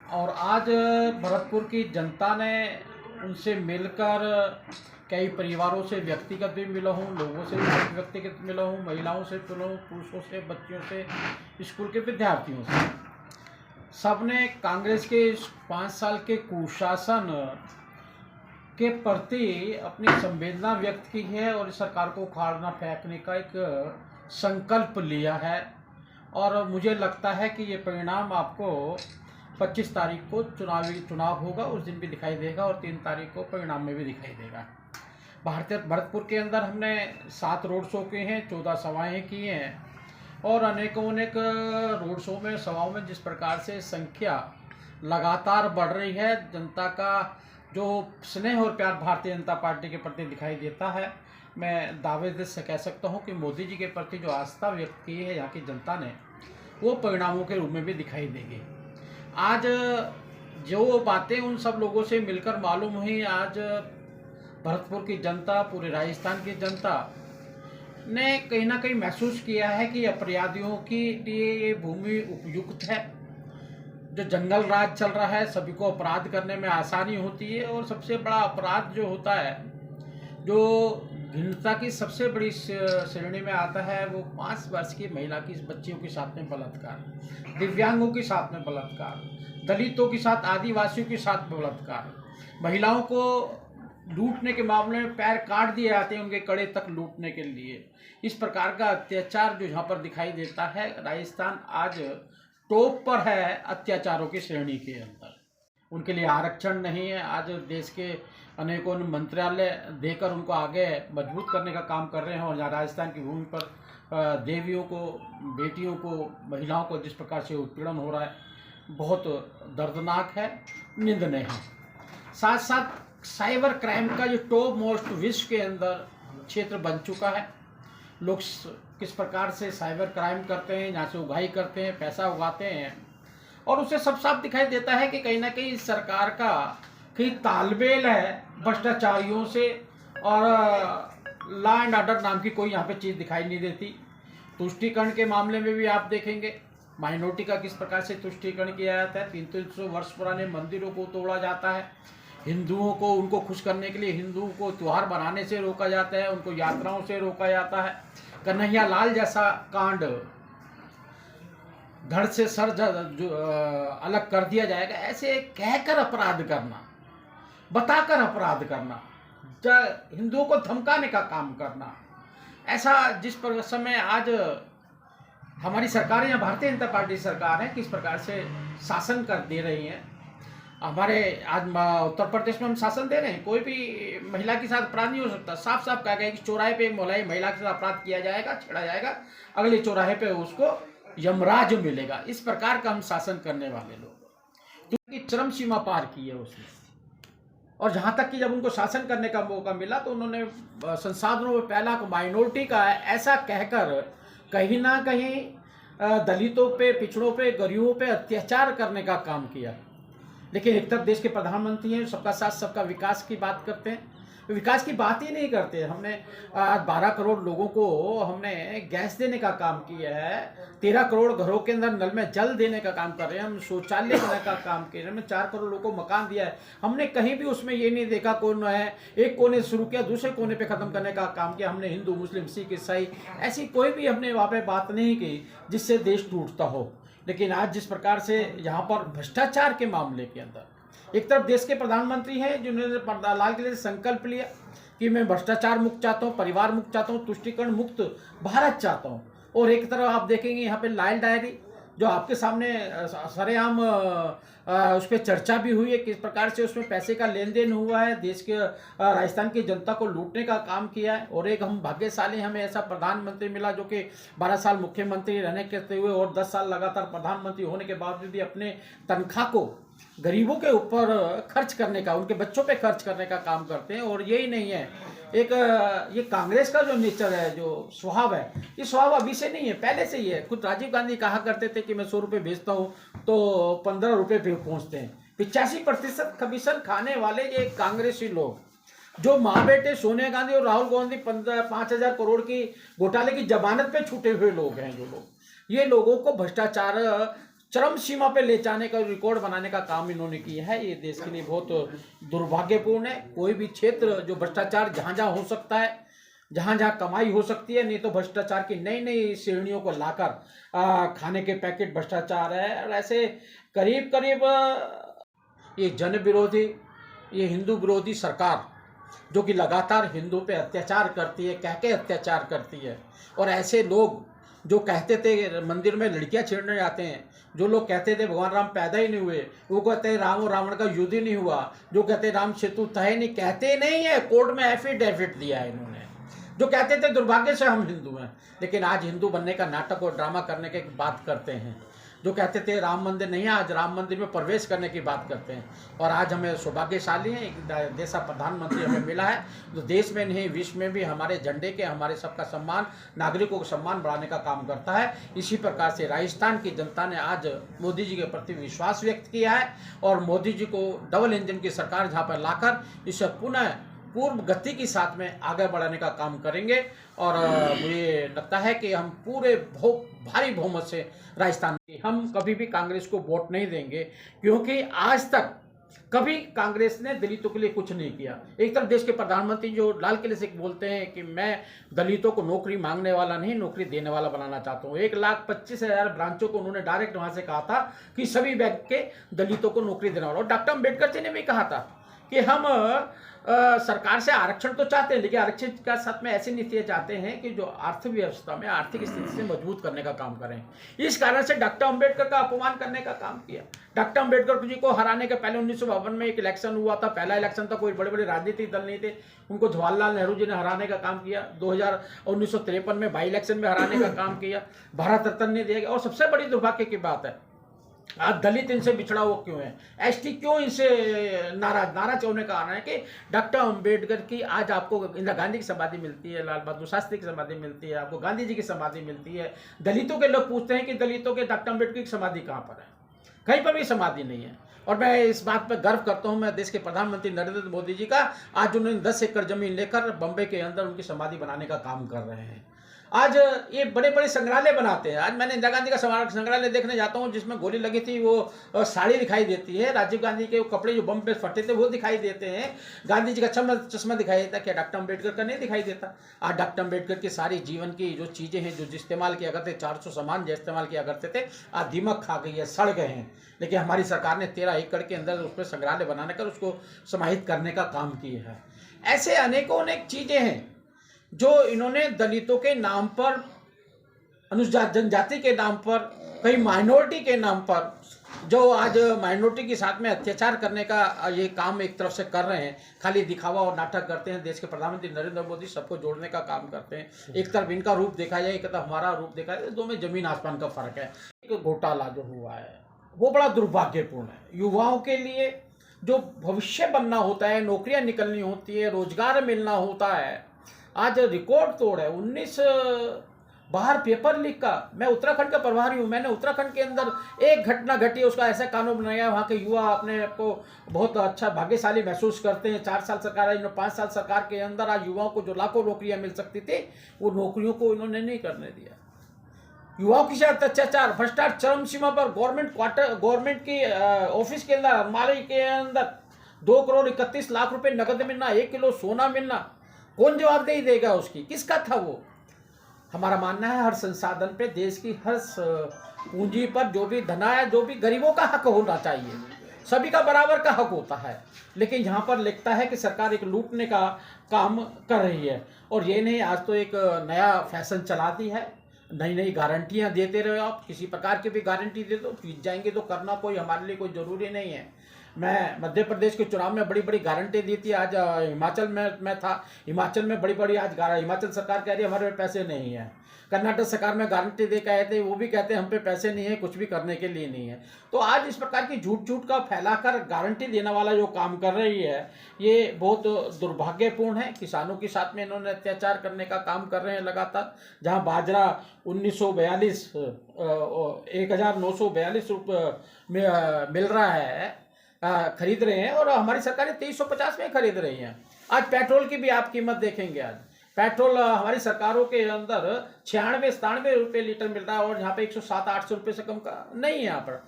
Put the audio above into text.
और आज भरतपुर की जनता ने उनसे मिलकर कई परिवारों से व्यक्तिगत भी मिला हूँ, लोगों से भी व्यक्तिगत मिला हूँ, महिलाओं से मिला हूँ, पुरुषों से, बच्चियों से, स्कूल के विद्यार्थियों से। सबने कांग्रेस के 5 साल के कुशासन के प्रति अपनी संवेदना व्यक्त की है और इस सरकार को उखाड़ना फेंकने का एक संकल्प लिया है। और मुझे लगता है कि ये परिणाम आपको 25 तारीख को चुनाव होगा, उस दिन भी दिखाई देगा और 3 तारीख को परिणाम में भी दिखाई देगा। भरतपुर के अंदर हमने 7 रोड शो किए हैं, 14 सभाएँ की हैं और अनेक रोड शो में, सभाओं में जिस प्रकार से संख्या लगातार बढ़ रही है, जनता का जो स्नेह और प्यार भारतीय जनता पार्टी के प्रति दिखाई देता है, मैं दावे से कह सकता हूं कि मोदी जी के प्रति जो आस्था व्यक्त की है यहाँ की जनता ने, वो परिणामों के रूप में भी दिखाई देगी। आज जो बातें उन सब लोगों से मिलकर मालूम हुई, आज भरतपुर की जनता, पूरे राजस्थान की जनता ने कहीं ना कहीं महसूस किया है कि अपराधियों के लिए ये भूमि उपयुक्त है। जो जंगल राज चल रहा है, सभी को अपराध करने में आसानी होती है और सबसे बड़ा अपराध जो होता है, जो हिंसा की सबसे बड़ी श्रेणी में आता है, वो 5 वर्ष की महिला की बच्चियों के साथ में बलात्कार, दिव्यांगों के साथ में बलात्कार, दलितों के साथ, आदिवासियों के साथ बलात्कार, महिलाओं को लूटने के मामले में पैर काट दिए जाते हैं उनके कड़े तक लूटने के लिए। इस प्रकार का अत्याचार जो यहाँ पर दिखाई देता है, राजस्थान आज टॉप पर है अत्याचारों की श्रेणी के अंदर। उनके लिए आरक्षण नहीं है। आज देश के अनेकों मंत्रालय देकर उनको आगे मजबूत करने का काम कर रहे हैं और यहाँ राजस्थान की भूमि पर देवियों को, बेटियों को, महिलाओं को जिस प्रकार से उत्पीड़न हो रहा है, बहुत दर्दनाक है, निंदनीय है। साथ साथ साइबर क्राइम का जो टॉप मोस्ट विश्व के अंदर क्षेत्र बन चुका है। लोग किस प्रकार से साइबर क्राइम करते हैं, यहाँ से उगाही करते हैं, पैसा उगाते हैं और उससे सब साफ दिखाई देता है कि कहीं ना कहीं सरकार का कहीं तालमेल है भ्रष्टाचारियों से और लॉ एंड ऑर्डर नाम की कोई यहाँ पे चीज़ दिखाई नहीं देती। तुष्टीकरण के मामले में भी आप देखेंगे माइनॉरिटी का किस प्रकार से तुष्टीकरण किया जाता है। 300 वर्ष पुराने मंदिरों को तोड़ा जाता है, हिंदुओं को, उनको खुश करने के लिए हिंदुओं को त्यौहार बनाने से रोका जाता है, उनको यात्राओं से रोका जाता है। कन्हैया लाल जैसा कांड, धड़ से सर अलग कर दिया जाएगा, ऐसे कहकर अपराध करना, बताकर अपराध करना, हिंदुओं को धमकाने का काम करना, ऐसा जिस पर समय आज हमारी सरकार या भारतीय जनता पार्टी सरकार है किस प्रकार से शासन कर दे रही है। हमारे आज उत्तर प्रदेश में हम शासन दे रहे हैं, कोई भी महिला के साथ अपराध नहीं हो सकता। साफ साफ कहा गया कि चौराहे पे एक महिला के साथ अपराध किया जाएगा, छेड़ा जाएगा, अगले चौराहे पे उसको यमराज मिलेगा। इस प्रकार का हम शासन करने वाले लोग, क्योंकि चरम सीमा पार की है उसने। और जहाँ तक कि जब उनको शासन करने का मौका मिला तो उन्होंने संसाधनों में पहला माइनॉरिटी का ऐसा कहकर कहीं ना कहीं दलितों पे, पिछड़ों पे, गरीबों पे अत्याचार करने का काम किया। लेकिन एक तरफ देश के प्रधानमंत्री हैं, सबका साथ सबका विकास की बात करते हैं, विकास की बात ही नहीं करते। हमने 12 करोड़ लोगों को हमने गैस देने का काम किया है, 13 करोड़ घरों के अंदर नल में जल देने का काम कर रहे हैं, हम शौचालय देने का काम कर रहे हैं, हमने 4 करोड़ लोगों को मकान दिया है। हमने कहीं भी उसमें ये नहीं देखा कौन है, एक कोने शुरू किया, दूसरे कोने पे ख़त्म करने का काम किया। हमने हिंदू, मुस्लिम, सिख, ईसाई ऐसी कोई भी हमने वहाँ पर बात नहीं की जिससे देश टूटता हो। लेकिन आज जिस प्रकार से यहाँ पर भ्रष्टाचार के मामले के अंदर एक तरफ देश के प्रधानमंत्री हैं जिन्होंने लाल किले से संकल्प लिया कि मैं भ्रष्टाचार मुक्त चाहता हूँ, परिवार मुक्त चाहता हूँ, तुष्टीकरण मुक्त भारत चाहता हूँ, और एक तरफ आप देखेंगे यहाँ पे लाल डायरी जो आपके सामने सरेआम उस पर चर्चा भी हुई है, किस प्रकार से उसमें पैसे का लेन देन हुआ है, देश के राजस्थान की जनता को लूटने का काम किया है। और एक हम भाग्यशाली, हमें ऐसा प्रधानमंत्री मिला जो कि 12 साल मुख्यमंत्री रहने के हुए और 10 साल लगातार प्रधानमंत्री होने के बावजूद भी अपने तनख्वाह को गरीबों के ऊपर खर्च करने का, उनके बच्चों पे खर्च करने का काम करते हैं। और यही नहीं है, एक ये कांग्रेस का जो नेचर है, जो स्वभाव है, ये स्वभाव अभी से नहीं है, पहले से ही है। खुद राजीव गांधी कहा करते थे कि मैं 100 रुपये भेजता हूँ तो 15 रुपये पे पहुँचते हैं। 85% कमीशन खाने वाले ये कांग्रेसी लोग, जो माँ बेटे सोनिया गांधी और राहुल गांधी 5,000 करोड़ की घोटाले की जमानत पे छूटे हुए लोग हैं, जो लोग, ये लोगों को भ्रष्टाचार चरम सीमा पे ले जाने का, रिकॉर्ड बनाने का काम इन्होंने किया है। ये देश के लिए बहुत दुर्भाग्यपूर्ण है। कोई भी क्षेत्र जो भ्रष्टाचार जहाँ जहाँ हो सकता है, जहाँ जहाँ कमाई हो सकती है, नहीं तो भ्रष्टाचार की नई नई श्रेणियों को लाकर खाने के पैकेट भ्रष्टाचार है। और ऐसे करीब करीब ये जन विरोधी, ये हिंदू विरोधी सरकार जो कि लगातार हिंदू पे अत्याचार करती है, कह के अत्याचार करती है। और ऐसे लोग जो कहते थे मंदिर में लड़कियां छेड़ने जाते हैं, जो लोग कहते थे भगवान राम पैदा ही नहीं हुए, वो कहते हैं राम और रावण का युद्ध ही नहीं हुआ, जो कहते हैं राम सेतु तय नहीं, कहते नहीं है, कोर्ट में एफिडेविट दिया है इन्होंने। जो कहते थे दुर्भाग्य से हम हिंदू हैं, लेकिन आज हिंदू बनने का नाटक और ड्रामा करने की बात करते हैं। जो कहते थे राम मंदिर नहीं है, आज राम मंदिर में प्रवेश करने की बात करते हैं। और आज हमें सौभाग्यशाली हैं, एक देश का प्रधानमंत्री हमें मिला है जो देश में नहीं विश्व में भी हमारे झंडे के, हमारे सबका सम्मान, नागरिकों का सम्मान बढ़ाने का काम करता है। इसी प्रकार से राजस्थान की जनता ने आज मोदी जी के प्रति विश्वास व्यक्त किया है और मोदी जी को डबल इंजन की सरकार जहाँ पर लाकर इसे पुनः पूर्व गति के साथ में आगे बढ़ाने का काम करेंगे। और मुझे लगता है कि हम पूरे भारी बहुमत से राजस्थान में, हम कभी भी कांग्रेस को वोट नहीं देंगे, क्योंकि आज तक कभी कांग्रेस ने दलितों के लिए कुछ नहीं किया। एक तरफ देश के प्रधानमंत्री जो लाल किले से बोलते हैं कि मैं दलितों को नौकरी मांगने वाला नहीं, नौकरी देने वाला बनाना चाहता हूँ। 1,25,000 ब्रांचों को उन्होंने डायरेक्ट वहां से कहा था कि सभी बैंक के दलितों को नौकरी देने वाला। और डॉक्टर अम्बेडकर जी ने भी कहा था कि हम सरकार से आरक्षण तो चाहते हैं, लेकिन आरक्षण के साथ में ऐसी नीतियां चाहते हैं कि जो अर्थव्यवस्था में आर्थिक स्थिति से मजबूत करने का काम करें। इस कारण से डॉक्टर अम्बेडकर का अपमान करने का काम किया। डॉक्टर अम्बेडकर जी को हराने के पहले 1952 में एक इलेक्शन हुआ था, पहला इलेक्शन था, कोई बड़े बड़े राजनीतिक दल नहीं थे, उनको जवाहरलाल नेहरू जी ने हराने का काम किया। 1953 में बाई इलेक्शन में हराने का काम किया, भारत रत्न ने दिया गया। और सबसे बड़ी दुर्भाग्य की बात है, आज दलित इनसे बिछड़ा हुआ क्यों है, एसटी क्यों इनसे नाराज होने का कारण है कि डॉक्टर अम्बेडकर की आज आपको इंदिरा गांधी की समाधि मिलती है, लाल बहादुर शास्त्री की समाधि मिलती है, आपको गांधी जी की समाधि मिलती है। दलितों के लोग पूछते हैं कि दलितों के डॉक्टर अम्बेडकर की समाधि कहाँ पर है, कहीं पर भी समाधि नहीं है। और मैं इस बात पर गर्व करता हूं, मैं देश के प्रधानमंत्री नरेंद्र मोदी जी का, आज उन्होंने 10 एकड़ जमीन लेकर बम्बई के अंदर उनकी समाधि बनाने का काम कर रहे हैं। आज ये बड़े बड़े संग्रहालय बनाते हैं। आज मैंने इंदिरा गांधी का संग्रहालय देखने जाता हूँ, जिसमें गोली लगी थी वो साड़ी दिखाई देती है, राजीव गांधी के वो कपड़े जो बम पे फटे थे वो दिखाई देते हैं, गांधी जी का चश्मा दिखाई देता है, क्या डॉक्टर अम्बेडकर का नहीं दिखाई देता? आज डॉक्टर अम्बेडकर की सारी जीवन की जो चीज़ें हैं, जो इस्तेमाल किया करते, 400 सामान जो इस्तेमाल किया करते थे, आज दीमक खा गई है, सड़ गए हैं। लेकिन हमारी सरकार ने 13 एकड़ के अंदर उस पर संग्रहालय बनाने कर उसको समाहित करने का काम किया है। ऐसे अनेकों अनेक चीज़ें हैं जो इन्होंने दलितों के नाम पर, अनुसूचित जनजाति के नाम पर, कई माइनॉरिटी के नाम पर, जो आज माइनॉरिटी के साथ में अत्याचार करने का ये काम एक तरफ से कर रहे हैं। खाली दिखावा और नाटक करते हैं। देश के प्रधानमंत्री नरेंद्र मोदी सबको जोड़ने का काम करते हैं। एक तरफ इनका रूप देखा जाए, एक तरफ हमारा रूप देखा जाए, दो में जमीन आसमान का फर्क है। एक घोटाला जो हुआ है वो बड़ा दुर्भाग्यपूर्ण है। युवाओं के लिए जो भविष्य बनना होता है, नौकरियां निकलनी होती है, रोजगार मिलना होता है, आज रिकॉर्ड तोड़ है। 19 बाहर पेपर लीक का, मैं उत्तराखंड का प्रभारी हूँ, मैंने उत्तराखंड के अंदर एक घटना घटी, उसका ऐसा कानून बनाया, वहाँ के युवा अपने को बहुत अच्छा भाग्यशाली महसूस करते हैं। 4 साल सरकार है, 5 साल सरकार के अंदर आज युवाओं को जो लाखों नौकरियाँ मिल सकती थी, वो नौकरियों को इन्होंने नहीं करने दिया। युवाओं के साथ अत्याचार, भ्रष्टाचार चरम सीमा पर। गवर्नमेंट की ऑफिस के अंदर, अलमारी के अंदर 2,31,00,000 रुपए नकद मिलना, 1 किलो सोना मिलना, कौन जवाबदेही देगा उसकी, किसका था वो? हमारा मानना है हर संसाधन पे, देश की हर पूंजी पर जो भी धन है, जो भी गरीबों का हक होना चाहिए, सभी का बराबर का हक होता है। लेकिन यहाँ पर लिखता है कि सरकार एक लूटने का काम कर रही है। और ये नहीं, आज तो एक नया फैशन चला दी है, नई नई गारंटियाँ देते रहे। आप किसी प्रकार की भी गारंटी दे दो, जीत जाएंगे तो करना कोई हमारे लिए कोई ज़रूरी नहीं है। मैं मध्य प्रदेश के चुनाव में बड़ी बड़ी गारंटी दी थी। आज हिमाचल में मैं था, हिमाचल में बड़ी बड़ी आज हिमाचल सरकार कह रही है हमारे पैसे नहीं है। कर्नाटक सरकार में गारंटी दे के आए थे, वो भी कहते हैं हम पे पैसे नहीं है, कुछ भी करने के लिए नहीं है। तो आज इस प्रकार की झूठ का फैलाकर गारंटी देने वाला जो काम कर रही है, ये बहुत दुर्भाग्यपूर्ण है। किसानों के साथ में इन्होंने अत्याचार करने का काम कर रहे हैं लगातार। जहाँ बाजरा 1942 1942 रुपये में मिल रहा है, खरीद रहे हैं, और हमारी सरकारें 2350 में खरीद रही हैं। आज पेट्रोल की भी आप कीमत देखेंगे, आज पेट्रोल हमारी सरकारों के अंदर 96-97 रुपये लीटर मिल रहा है और यहाँ पे 107-800 रुपये से कम का नहीं है यहाँ पर।